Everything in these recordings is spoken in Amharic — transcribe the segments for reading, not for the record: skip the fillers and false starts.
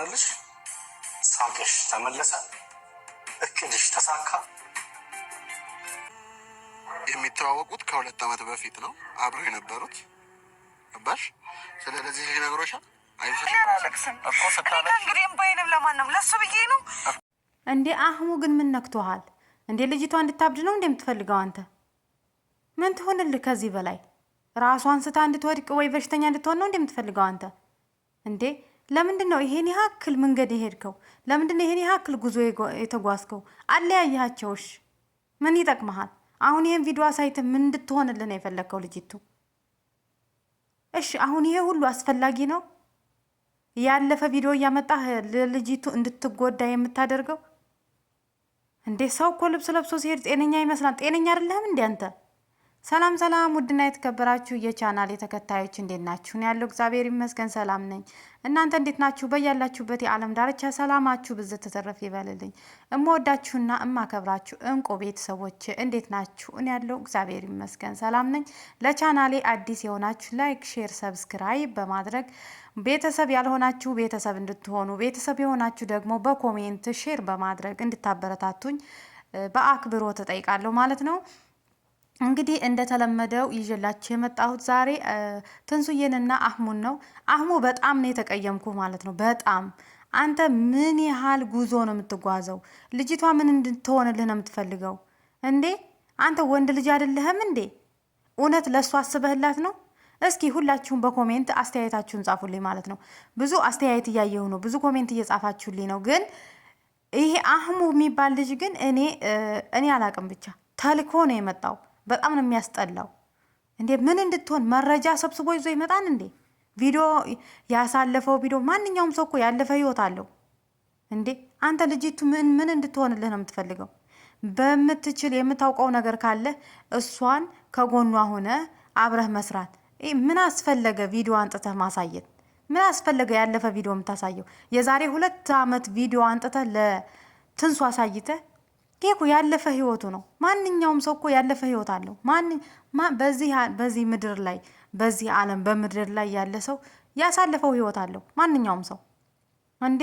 ሰመረልሽ? ሳቅሽ ተመለሰ? እቅድሽ ተሳካ? የሚተዋወቁት ከ2 ዓመት በፊት ነው አብረው የነበሩት። ገባሽ? ስለዚህ ነግሮሻል። አይልሽም እኮ ስታለሽ እንግዲህ እምባዬንም ለማንም ለሱ ብዬ ነው እንዴ። አህሙ ግን ምን ነክቶሃል እንዴ? ልጅቷ እንድታብድ ነው እንደምትፈልገው አንተ? ምን ትሆንልህ ከዚህ በላይ? ራሷን ስታ እንድትወድቅ ወይ በሽተኛ እንድትሆን ነው እንደምትፈልገው አንተ? እንዴ ለምንድን ነው ይሄን ያክል መንገድ የሄድከው? ለምንድን ነው ይሄን ያክል ጉዞ የተጓዝከው? አለያያቸውሽ ምን ይጠቅመሃል? አሁን ይሄን ቪዲዮ አሳይተ ምን እንድትሆንልህ ነው የፈለግከው ልጅቱ? እሺ አሁን ይሄ ሁሉ አስፈላጊ ነው? ያለፈ ቪዲዮ እያመጣህ ለልጅቱ እንድትጎዳ የምታደርገው እንዴ? ሰው እኮ ልብስ ለብሶ ሲሄድ ጤነኛ ይመስላል። ጤነኛ አይደለህም እንዴ አንተ? ሰላም ሰላም፣ ውድና የተከበራችሁ የቻናል ተከታዮች እንዴት ናችሁ? እኔ ያለው እግዚአብሔር ይመስገን ሰላም ነኝ። እናንተ እንዴት ናችሁ? በያላችሁበት የዓለም ዳርቻ ሰላማችሁ ብዝት ተተረፍ ይበልልኝ። እምወዳችሁና እማከብራችሁ እንቁ ቤተሰቦች እንዴት ናችሁ? እኔ ያለው እግዚአብሔር ይመስገን ሰላም ነኝ። ለቻናሌ አዲስ የሆናችሁ ላይክ፣ ሼር፣ ሰብስክራይብ በማድረግ ቤተሰብ ያልሆናችሁ ቤተሰብ እንድትሆኑ፣ ቤተሰብ የሆናችሁ ደግሞ በኮሜንት ሼር በማድረግ እንድታበረታቱኝ በአክብሮት እጠይቃለሁ ማለት ነው። እንግዲህ እንደተለመደው ይዤላችሁ የመጣሁት ዛሬ ትንሱዬንና አህሙን ነው። አህሙ በጣም ነው የተቀየምኩ ማለት ነው። በጣም አንተ ምን ያህል ጉዞ ነው የምትጓዘው? ልጅቷ ምን እንድትሆንልህ ነው የምትፈልገው እንዴ? አንተ ወንድ ልጅ አይደለህም እንዴ? እውነት ለእሱ አስበህላት ነው? እስኪ ሁላችሁም በኮሜንት አስተያየታችሁን ጻፉልኝ ማለት ነው። ብዙ አስተያየት እያየሁ ነው፣ ብዙ ኮሜንት እየጻፋችሁልኝ ነው። ግን ይሄ አህሙ የሚባል ልጅ ግን እኔ አላቅም፣ ብቻ ተልኮ ነው የመጣው። በጣም ነው የሚያስጠላው። እንዴ ምን እንድትሆን መረጃ ሰብስቦ ይዞ ይመጣል እንዴ? ቪዲዮ ያሳለፈው ቪዲዮ፣ ማንኛውም ሰው እኮ ያለፈ ህይወት አለው እንዴ? አንተ ልጅቱ ምን እንድትሆንልህ ነው የምትፈልገው? በምትችል የምታውቀው ነገር ካለ እሷን ከጎኗ ሆነ አብረህ መስራት። ምን አስፈለገ ቪዲዮ አንጥተህ ማሳየት? ምን አስፈለገ ያለፈ ቪዲዮ የምታሳየው? የዛሬ 2 ዓመት ቪዲዮ አንጥተህ ለትንሱ አሳይተህ ይሄ እኮ ያለፈ ህይወቱ ነው። ማንኛውም ሰው እኮ ያለፈ ህይወት አለው። በዚህ ምድር ላይ በዚህ ዓለም በምድር ላይ ያለ ሰው ያሳለፈው ህይወት አለው ማንኛውም ሰው እንዴ።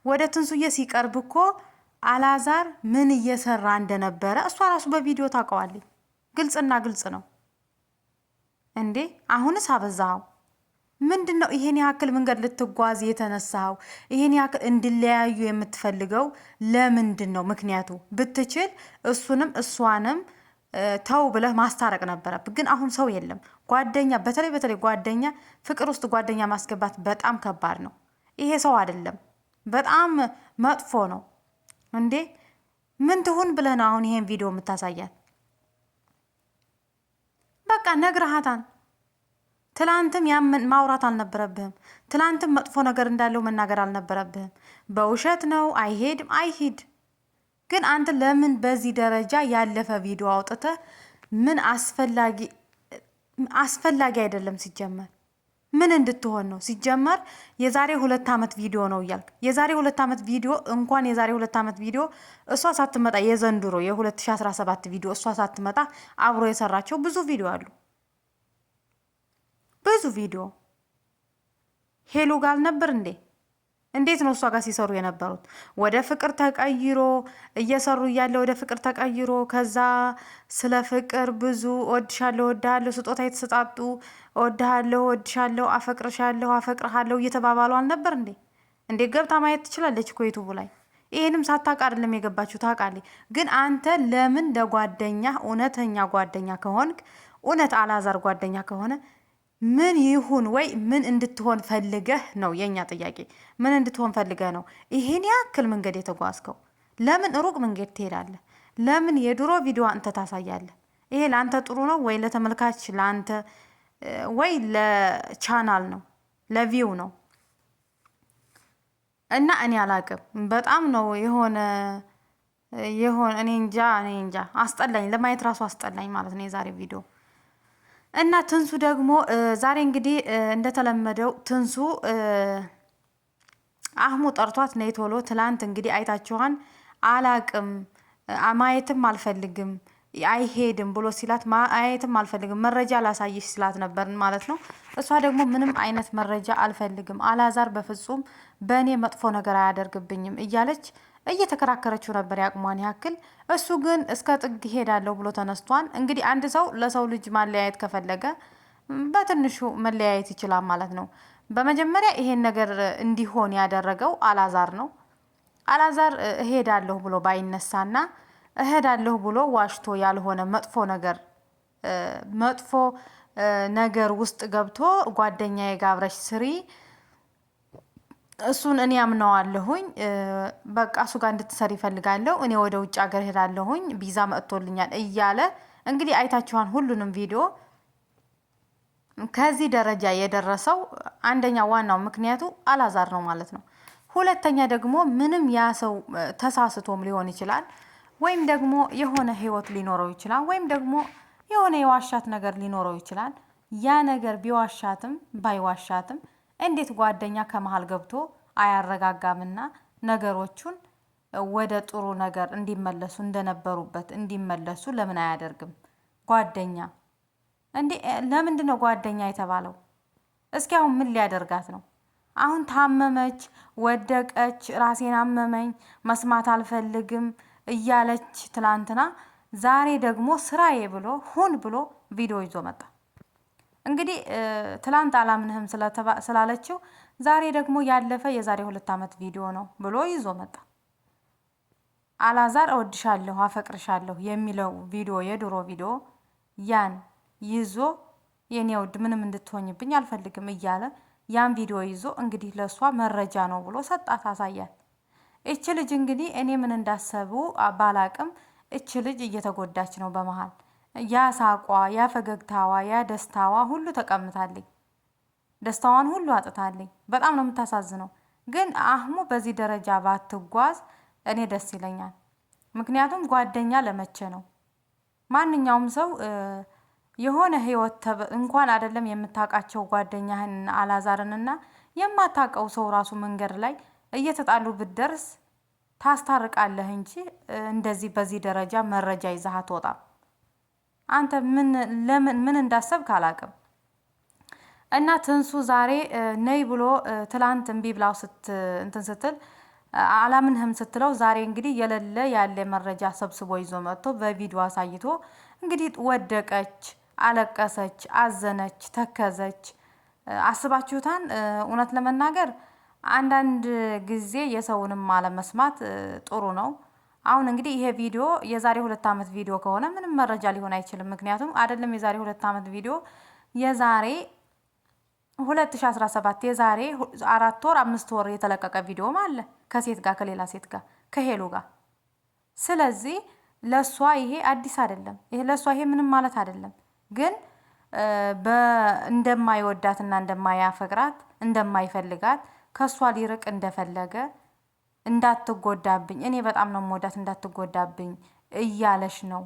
ወደ ትንሱዬ ሲቀርብ እኮ አላዛር ምን እየሰራ እንደነበረ እሷ ራሱ በቪዲዮ ታውቀዋለች። ግልጽና ግልጽ ነው እንዴ። አሁንስ አበዛው። ምንድን ነው ይሄን ያክል መንገድ ልትጓዝ የተነሳው? ይሄን ያክል እንዲለያዩ የምትፈልገው ለምንድን ነው? ምክንያቱ ብትችል እሱንም እሷንም ተው ብለህ ማስታረቅ ነበረብህ። ግን አሁን ሰው የለም። ጓደኛ በተለይ ጓደኛ ፍቅር ውስጥ ጓደኛ ማስገባት በጣም ከባድ ነው። ይሄ ሰው አይደለም፣ በጣም መጥፎ ነው እንዴ። ምን ትሁን ብለህ ነው አሁን ይሄን ቪዲዮ የምታሳያት? በቃ ነግረሃታን። ትላንትም ያምን ማውራት አልነበረብህም። ትላንትም መጥፎ ነገር እንዳለው መናገር አልነበረብህም። በውሸት ነው አይሂድ። ግን አንተ ለምን በዚህ ደረጃ ያለፈ ቪዲዮ አውጥተህ ምን አስፈላጊ አይደለም። ሲጀመር ምን እንድትሆን ነው? ሲጀመር የዛሬ 2 ዓመት ቪዲዮ ነው እያልክ የዛሬ 2 ዓመት ቪዲዮ እንኳን የዛሬ 2 ዓመት ቪዲዮ እሷ ሳትመጣ የዘንድሮ የ2017 ቪዲዮ እሷ ሳትመጣ አብሮ የሰራቸው ብዙ ቪዲዮ አሉ። ብዙ ቪዲዮ ሄሉ ጋር ነበር እንዴ? እንዴት ነው እሷ ጋር ሲሰሩ የነበሩት? ወደ ፍቅር ተቀይሮ እየሰሩ እያለ ወደ ፍቅር ተቀይሮ ከዛ ስለ ፍቅር ብዙ እወድሻለሁ ስጦታ የተሰጣጡ እወድሻለሁ አፈቅርሃለሁ እየተባባሉ አልነበር እንዴ? እንዴ ገብታ ማየት ትችላለች እኮ ዩቱቡ ላይ። ይሄንም ሳታውቅ አይደለም የገባችሁ፣ ታውቃለች። ግን አንተ ለምን ለጓደኛ እውነተኛ ጓደኛ ከሆንክ እውነት አላዛር ጓደኛ ከሆነ ምን ይሁን ወይ ምን እንድትሆን ፈልገህ ነው? የኛ ጥያቄ ምን እንድትሆን ፈልገህ ነው ይሄን ያክል መንገድ የተጓዝከው? ለምን ሩቅ መንገድ ትሄዳለህ? ለምን የድሮ ቪዲዮ አንተ ታሳያለህ? ይሄ ለአንተ ጥሩ ነው ወይ ለተመልካች? ለአንተ ወይ ለቻናል ነው? ለቪው ነው? እና እኔ አላቅም። በጣም ነው የሆነ እኔ እንጃ አስጠላኝ። ለማየት ራሱ አስጠላኝ ማለት ነው የዛሬ ቪዲዮ። እና ትንሱ ደግሞ ዛሬ እንግዲህ እንደተለመደው ትንሱ አህሙ ጠርቷት ነይ ቶሎ። ትላንት እንግዲህ አይታችኋን። አላቅም ማየትም አልፈልግም አይሄድም ብሎ ሲላት ማየትም አልፈልግም መረጃ ላሳይሽ ሲላት ነበር ማለት ነው። እሷ ደግሞ ምንም አይነት መረጃ አልፈልግም፣ አላዛር በፍጹም በእኔ መጥፎ ነገር አያደርግብኝም እያለች እየተከራከረችው ነበር ያቅሟን ያክል። እሱ ግን እስከ ጥግ ሄዳለሁ ብሎ ተነስቷን። እንግዲህ አንድ ሰው ለሰው ልጅ ማለያየት ከፈለገ በትንሹ መለያየት ይችላል ማለት ነው። በመጀመሪያ ይሄን ነገር እንዲሆን ያደረገው አላዛር ነው። አላዛር እሄዳለሁ ብሎ ባይነሳና እሄዳለሁ ብሎ ዋሽቶ ያልሆነ መጥፎ ነገር ውስጥ ገብቶ ጓደኛዬ ጋር አብረሽ ስሪ እሱን እኔ አምነዋለሁኝ፣ በቃ እሱ ጋር እንድትሰሪ ይፈልጋለሁ፣ እኔ ወደ ውጭ ሀገር ሄዳለሁኝ፣ ቪዛ መጥቶልኛል እያለ እንግዲህ አይታችኋን ሁሉንም ቪዲዮ። ከዚህ ደረጃ የደረሰው አንደኛ ዋናው ምክንያቱ አላዛር ነው ማለት ነው። ሁለተኛ ደግሞ ምንም ያ ሰው ተሳስቶም ሊሆን ይችላል፣ ወይም ደግሞ የሆነ ህይወት ሊኖረው ይችላል፣ ወይም ደግሞ የሆነ የዋሻት ነገር ሊኖረው ይችላል። ያ ነገር ቢዋሻትም ባይዋሻትም እንዴት ጓደኛ ከመሀል ገብቶ አያረጋጋምና ነገሮቹን ወደ ጥሩ ነገር እንዲመለሱ እንደነበሩበት እንዲመለሱ ለምን አያደርግም? ጓደኛ እንዴ! ለምንድን ነው ጓደኛ የተባለው? እስኪ አሁን ምን ሊያደርጋት ነው? አሁን ታመመች፣ ወደቀች፣ ራሴን አመመኝ፣ መስማት አልፈልግም እያለች ትላንትና፣ ዛሬ ደግሞ ስራዬ ብሎ ሁን ብሎ ቪዲዮ ይዞ መጣ። እንግዲህ ትላንት አላምንህም ስላለችው ዛሬ ደግሞ ያለፈ የዛሬ 2 ዓመት ቪዲዮ ነው ብሎ ይዞ መጣ። አላዛር እወድሻለሁ አፈቅርሻለሁ የሚለው ቪዲዮ የድሮ ቪዲዮ ያን ይዞ የኔ ውድ ምንም እንድትሆኝብኝ አልፈልግም እያለ ያን ቪዲዮ ይዞ እንግዲህ ለሷ መረጃ ነው ብሎ ሰጣት፣ አሳያት። እች ልጅ እንግዲህ እኔ ምን እንዳሰቡ ባላቅም እች ልጅ እየተጎዳች ነው በመሃል። ያ ሳቋ፣ ያ ፈገግታዋ፣ ያ ደስታዋ ሁሉ ተቀምታለኝ። ደስታዋን ሁሉ አጥታለኝ። በጣም ነው የምታሳዝነው። ግን አህሙ በዚህ ደረጃ ባትጓዝ እኔ ደስ ይለኛል። ምክንያቱም ጓደኛ ለመቼ ነው? ማንኛውም ሰው የሆነ ህይወት እንኳን አይደለም የምታውቃቸው ጓደኛህን አላዛርንና የማታውቀው ሰው ራሱ መንገድ ላይ እየተጣሉ ብትደርስ ታስታርቃለህ እንጂ እንደዚህ በዚህ ደረጃ መረጃ ይዘህ አትወጣም። አንተ ምን እንዳሰብክ አላውቅም። እና ትንሱ ዛሬ ነይ ብሎ ትላንት እምቢ ብላው እንትን ስትል አላምንህም ስትለው ዛሬ እንግዲህ የሌለ ያለ መረጃ ሰብስቦ ይዞ መጥቶ በቪዲዮ አሳይቶ እንግዲህ ወደቀች፣ አለቀሰች፣ አዘነች፣ ተከዘች። አስባችሁታን? እውነት ለመናገር አንዳንድ ጊዜ የሰውንም አለመስማት ጥሩ ነው። አሁን እንግዲህ ይሄ ቪዲዮ የዛሬ 2 ዓመት ቪዲዮ ከሆነ ምንም መረጃ ሊሆን አይችልም። ምክንያቱም አይደለም የዛሬ 2 ዓመት ቪዲዮ የዛሬ 2017 የዛሬ 4 ወር 5 ወር የተለቀቀ ቪዲዮም አለ ከሴት ጋር ከሌላ ሴት ጋር ከሄሉ ጋር። ስለዚህ ለሷ ይሄ አዲስ አይደለም። ይሄ ለሷ ይሄ ምንም ማለት አይደለም። ግን እንደማይወዳትና እንደማያፈቅራት እንደማይፈልጋት ከሷ ሊርቅ እንደፈለገ እንዳትጎዳብኝ እኔ በጣም ነው የምወዳት እንዳትጎዳብኝ እያለሽ ነው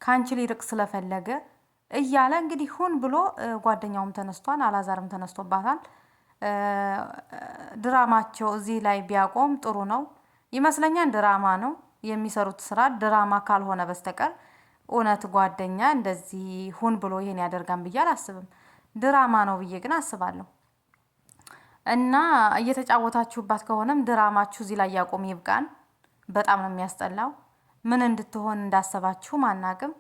ካንቺ ሊርቅ ስለፈለገ እያለ እንግዲህ ሁን ብሎ ጓደኛውም ተነስቷል፣ አላዛርም ተነስቶባታል። ድራማቸው እዚህ ላይ ቢያቆም ጥሩ ነው ይመስለኛል። ድራማ ነው የሚሰሩት ስራ ድራማ ካልሆነ በስተቀር እውነት ጓደኛ እንደዚህ ሁን ብሎ ይሄን ያደርጋን ብዬ አላስብም። ድራማ ነው ብዬ ግን አስባለሁ። እና እየተጫወታችሁባት ከሆነም ድራማችሁ እዚህ ላይ ያቆም ይብቃን። በጣም ነው የሚያስጠላው። ምን እንድትሆን እንዳሰባችሁ ማናቅም።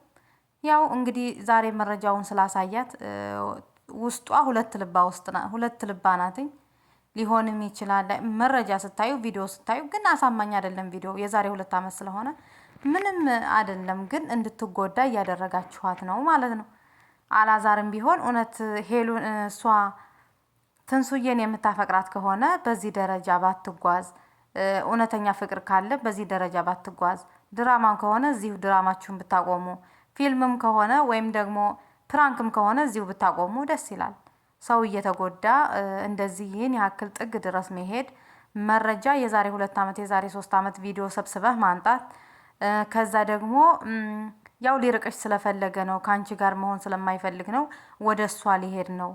ያው እንግዲህ ዛሬ መረጃውን ስላሳያት ውስጧ ሁለት ልባ ናትኝ። ሊሆንም ይችላል መረጃ ስታዩ ቪዲዮ ስታዩ ግን አሳማኝ አይደለም። ቪዲዮ የዛሬ 2 ዓመት ስለሆነ ምንም አይደለም። ግን እንድትጎዳ እያደረጋችኋት ነው ማለት ነው። አላዛርም ቢሆን እውነት ሄሉን እሷ ትንሱዬን የምታፈቅራት ከሆነ በዚህ ደረጃ ባትጓዝ፣ እውነተኛ ፍቅር ካለ በዚህ ደረጃ ባትጓዝ፣ ድራማም ከሆነ እዚሁ ድራማችሁን ብታቆሙ፣ ፊልምም ከሆነ ወይም ደግሞ ፕራንክም ከሆነ እዚሁ ብታቆሙ ደስ ይላል። ሰው እየተጎዳ እንደዚህ ይህን ያክል ጥግ ድረስ መሄድ፣ መረጃ የዛሬ 2 ዓመት የዛሬ 3 ዓመት ቪዲዮ ሰብስበህ ማንጣት፣ ከዛ ደግሞ ያው ሊርቅሽ ስለፈለገ ነው ከአንቺ ጋር መሆን ስለማይፈልግ ነው ወደ እሷ ሊሄድ ነው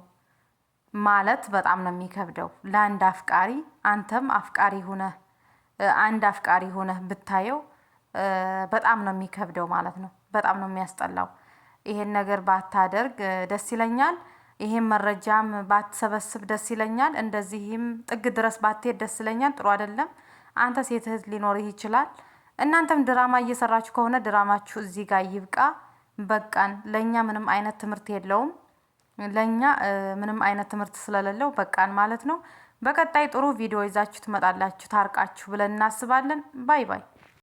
ማለት በጣም ነው የሚከብደው ለአንድ አፍቃሪ። አንተም አፍቃሪ ሁነህ አንድ አፍቃሪ ሁነህ ብታየው በጣም ነው የሚከብደው ማለት ነው። በጣም ነው የሚያስጠላው። ይሄን ነገር ባታደርግ ደስ ይለኛል። ይሄን መረጃም ባትሰበስብ ደስ ይለኛል። እንደዚህም ጥግ ድረስ ባትሄድ ደስ ይለኛል። ጥሩ አይደለም። አንተ ሴት እህት ሊኖርህ ይችላል። እናንተም ድራማ እየሰራችሁ ከሆነ ድራማችሁ እዚህ ጋር ይብቃ። በቃን። ለኛ ምንም አይነት ትምህርት የለውም። ለኛ ምንም አይነት ትምህርት ስለሌለው በቃን ማለት ነው። በቀጣይ ጥሩ ቪዲዮ ይዛችሁ ትመጣላችሁ ታርቃችሁ ብለን እናስባለን። ባይ ባይ።